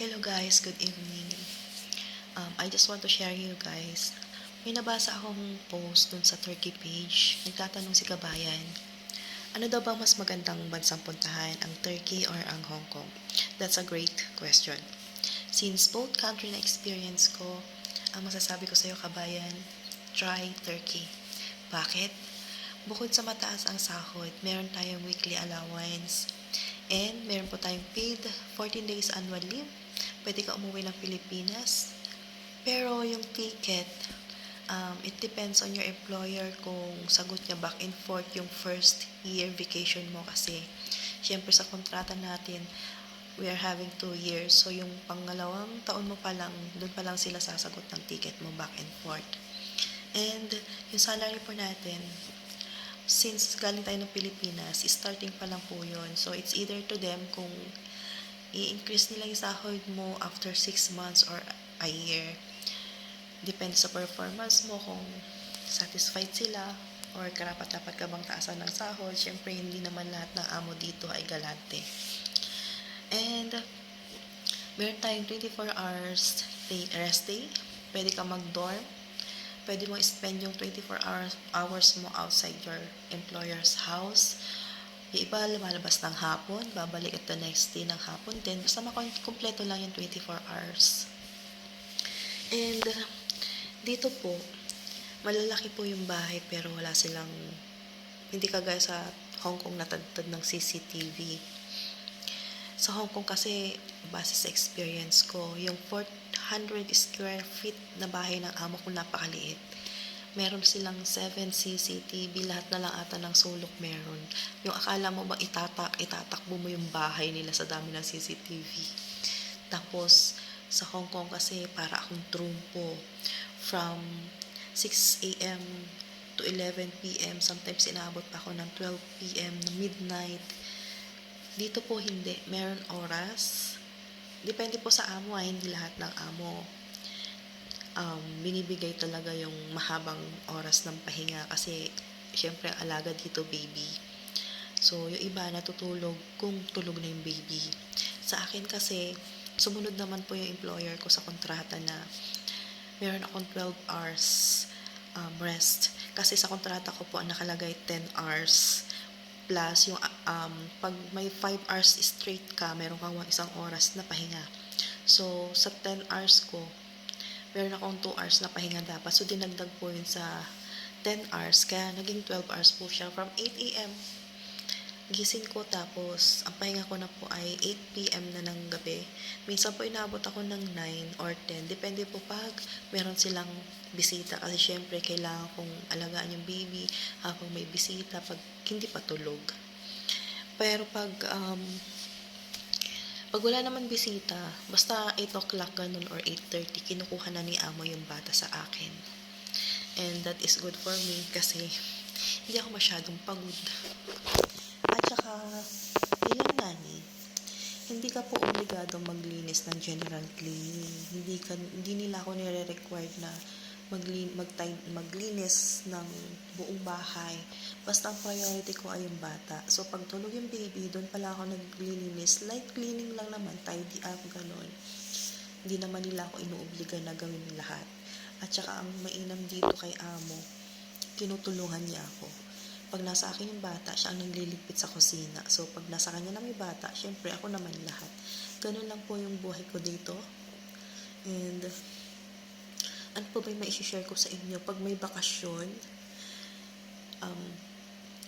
Hello guys, good evening. I just want to share you guys. May nabasa akong post dun sa Turkey page. Nagtatanong si Kabayan, ano daw bang mas magandang bansang puntahan, ang Turkey or ang Hong Kong? That's a great question. Since both country na experience ko, ang masasabi ko sa'yo Kabayan, try Turkey. Bakit? Bukod sa mataas ang sahod, meron tayong weekly allowance, and meron po tayong paid 14 days annual leave. Pwede ka umuwi ng Pilipinas. Pero yung ticket, it depends on your employer kung sagot niya back and forth yung first year vacation mo kasi syempre sa kontrata natin, we are having 2 years. So yung pangalawang taon mo pa lang, doon pa lang sila sasagot ng ticket mo back and forth. And yung salary po natin, since galing tayo ng Pilipinas, starting pa lang po yun. So it's either to them kung i-increase nila yung sahod mo after 6 months or a year. Depende sa performance mo kung satisfied sila or karapat-dapat ka bang taasan ng sahod. Siyempre, hindi naman lahat ng amo dito ay galante. And meron tayong 24 hours rest day. Pwede ka mag-dorm. Pwede mo spend yung 24 hours mo outside your employer's house. Yung iba lumalabas ng hapon, babalik at the next day ng hapon din. Basta makumpleto lang yung 24 hours. And dito po, malalaki po yung bahay pero wala silang, hindi kagaya sa Hong Kong natagtad ng CCTV. Sa Hong Kong kasi, base sa experience ko, yung 400 square feet na bahay ng amo ko napakaliit. Meron silang 7 CCTV, lahat na lang ata ng sulok meron. Yung akala mo ba itatakbo mo yung bahay nila sa dami ng CCTV. Tapos, sa Hong Kong kasi para akong trumpo. From 6 a.m. to 11 p.m. Sometimes inaabot pa ako ng 12 p.m. na midnight. Dito po hindi. Meron oras. Depende po sa amo hindi lahat ng amo binibigay talaga yung mahabang oras ng pahinga kasi syempre ang alaga dito baby. So yung iba natutulog kung tulog na yung baby. Sa akin kasi sumunod naman po yung employer ko sa kontrata na meron akong 12 hours rest. Kasi sa kontrata ko po ang nakalagay 10 hours plus yung pag may 5 hours straight ka, meron kang isang oras na pahinga. So sa 10 hours ko, meron akong 2 hours na pahinga dapat. So, dinagdag po yun sa 10 hours. Kaya, naging 12 hours po siya. From 8 a.m. gising ko. Tapos, ang pahinga ko na po ay 8 p.m. na ng gabi. Minsan po, inaabot ako ng 9 or 10. Depende po pag meron silang bisita. Kasi, syempre, kailangan kong alagaan yung baby habang may bisita pag hindi pa tulog. Pero, pag wala naman bisita, basta 8 o'clock ganun or 8:30, kinukuha na ni amo yung bata sa akin. And that is good for me kasi hindi ako masyadong pagod. At saka, bilang nani, hindi ka po obligado maglinis ng general cleaning. Hindi nila ako nire-required na maglinis ng buong bahay. Basta ang priority ko ay yung bata. So, pag tulog yung baby, doon pala ako naglilinis. Light cleaning lang naman, tidy up, gano'n. Hindi naman nila ako inuobliga na gawin lahat. At saka, ang mainam dito kay amo, tinutulungan niya ako. Pag nasa akin yung bata, siya ang nagliligpit sa kusina. So, pag nasa kanya na may bata, syempre ako naman lahat. Ganun lang po yung buhay ko dito. And ano po ba yung mai-share ko sa inyo? Pag may bakasyon,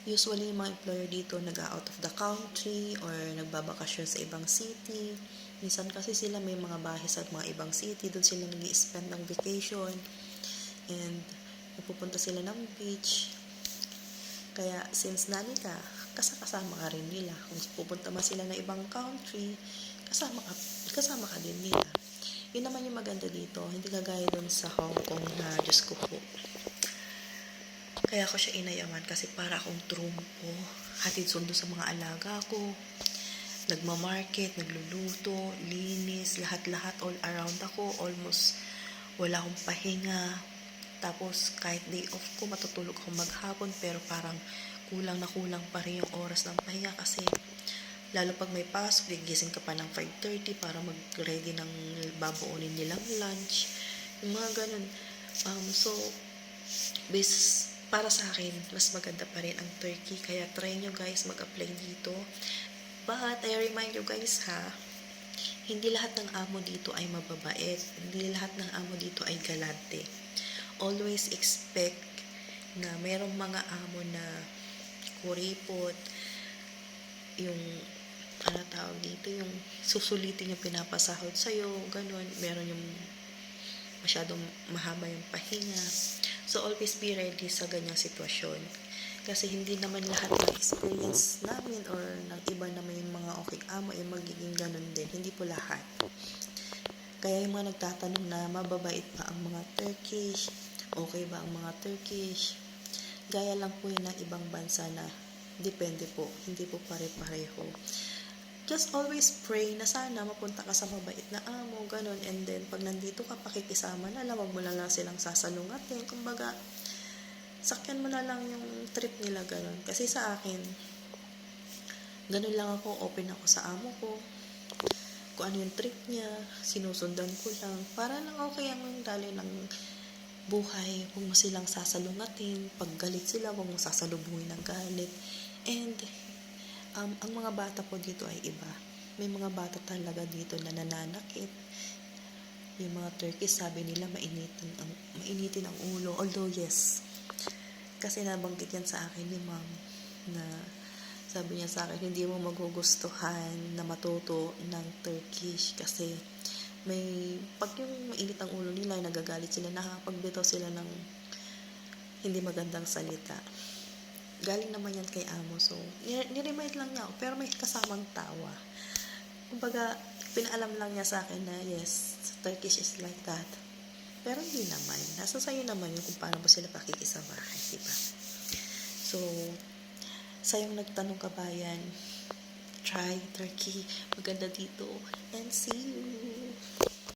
usually yung mga employer dito nag-out of the country or nagbabakasyon sa ibang city. Minsan kasi sila may mga bahay sa mga ibang city, doon sila nag-i-spend ng vacation and napupunta sila ng beach. Kaya since nani ka, kasama ka rin nila. Kung pupunta man sila ng ibang country, kasama ka din nila. Yun naman yung maganda dito. Hindi kagaya dun sa Hong Kong na, Diyos ko po. Kaya ako siya inayaman kasi para akong trumpo. Hatid sundo sa mga alaga ko. Nagmamarket, nagluluto, linis, lahat-lahat all around ako. Almost wala akong pahinga. Tapos kahit day off ko, matutulog ako maghapon pero parang kulang na kulang pa rin yung oras ng pahinga kasi Lalo pag may pasok, gigising ka pa ng 5:30 para mag-ready ng babuunin nilang lunch. Yung mga ganun. So, para sa akin, mas maganda pa rin ang turkey. Kaya try nyo guys mag-apply dito. But, I remind you guys ha, hindi lahat ng amo dito ay mababait. Hindi lahat ng amo dito ay galante. Always expect na merong mga amo na kuripot, yung tawag dito, yung susulitin yung pinapasahod sa'yo, ganun. Meron yung masyadong mahaba yung pahinga. So, always be ready sa ganyang sitwasyon. Kasi hindi naman lahat ng experience namin or ng iba na may mga okay amo ay magiging ganun din. Hindi po lahat. Kaya yung mga nagtatanong na mababait ba ang mga Turkish, okay ba ang mga Turkish, gaya lang po yun ng ibang bansa na depende po, hindi po pare-pareho. Just always pray na sana mapunta ka sa mabait na amo, ganun. And then, pag nandito ka, pakikisama na lang, wag mo na lang silang sasalungatin. Kumbaga, sakyan mo na lang yung trip nila, ganun. Kasi sa akin, ganun lang ako, open ako sa amo ko. Kung ano yung trip niya, sinusundan ko lang. Para lang okay ang dali ng buhay. Huwag mo silang sasalungatin. Pag galit sila, huwag mo sasalubungin ng galit. And, ang mga bata po dito ay iba. May mga bata talaga dito na nananakit. Yung mga Turkish, sabi nila, mainitin ang ulo. Although, yes. Kasi nabanggit yan sa akin ni ma'am na sabi niya sa akin, hindi mo magugustuhan na matuto ng Turkish kasi pag yung mainit ang ulo nila, nagagalit sila, nakapagbitaw sila ng hindi magandang salita. Galing naman yan kay amo. So, niremind lang niya ako, pero may kasamang tawa. Kumbaga, pinaalam lang niya sa akin na yes, Turkish is like that. Pero hindi naman. Nasa sayo naman yung kung paano mo sila pakikisamahan, diba? So, sayong nagtanong kabayan, try Turkey. Maganda dito. And see you!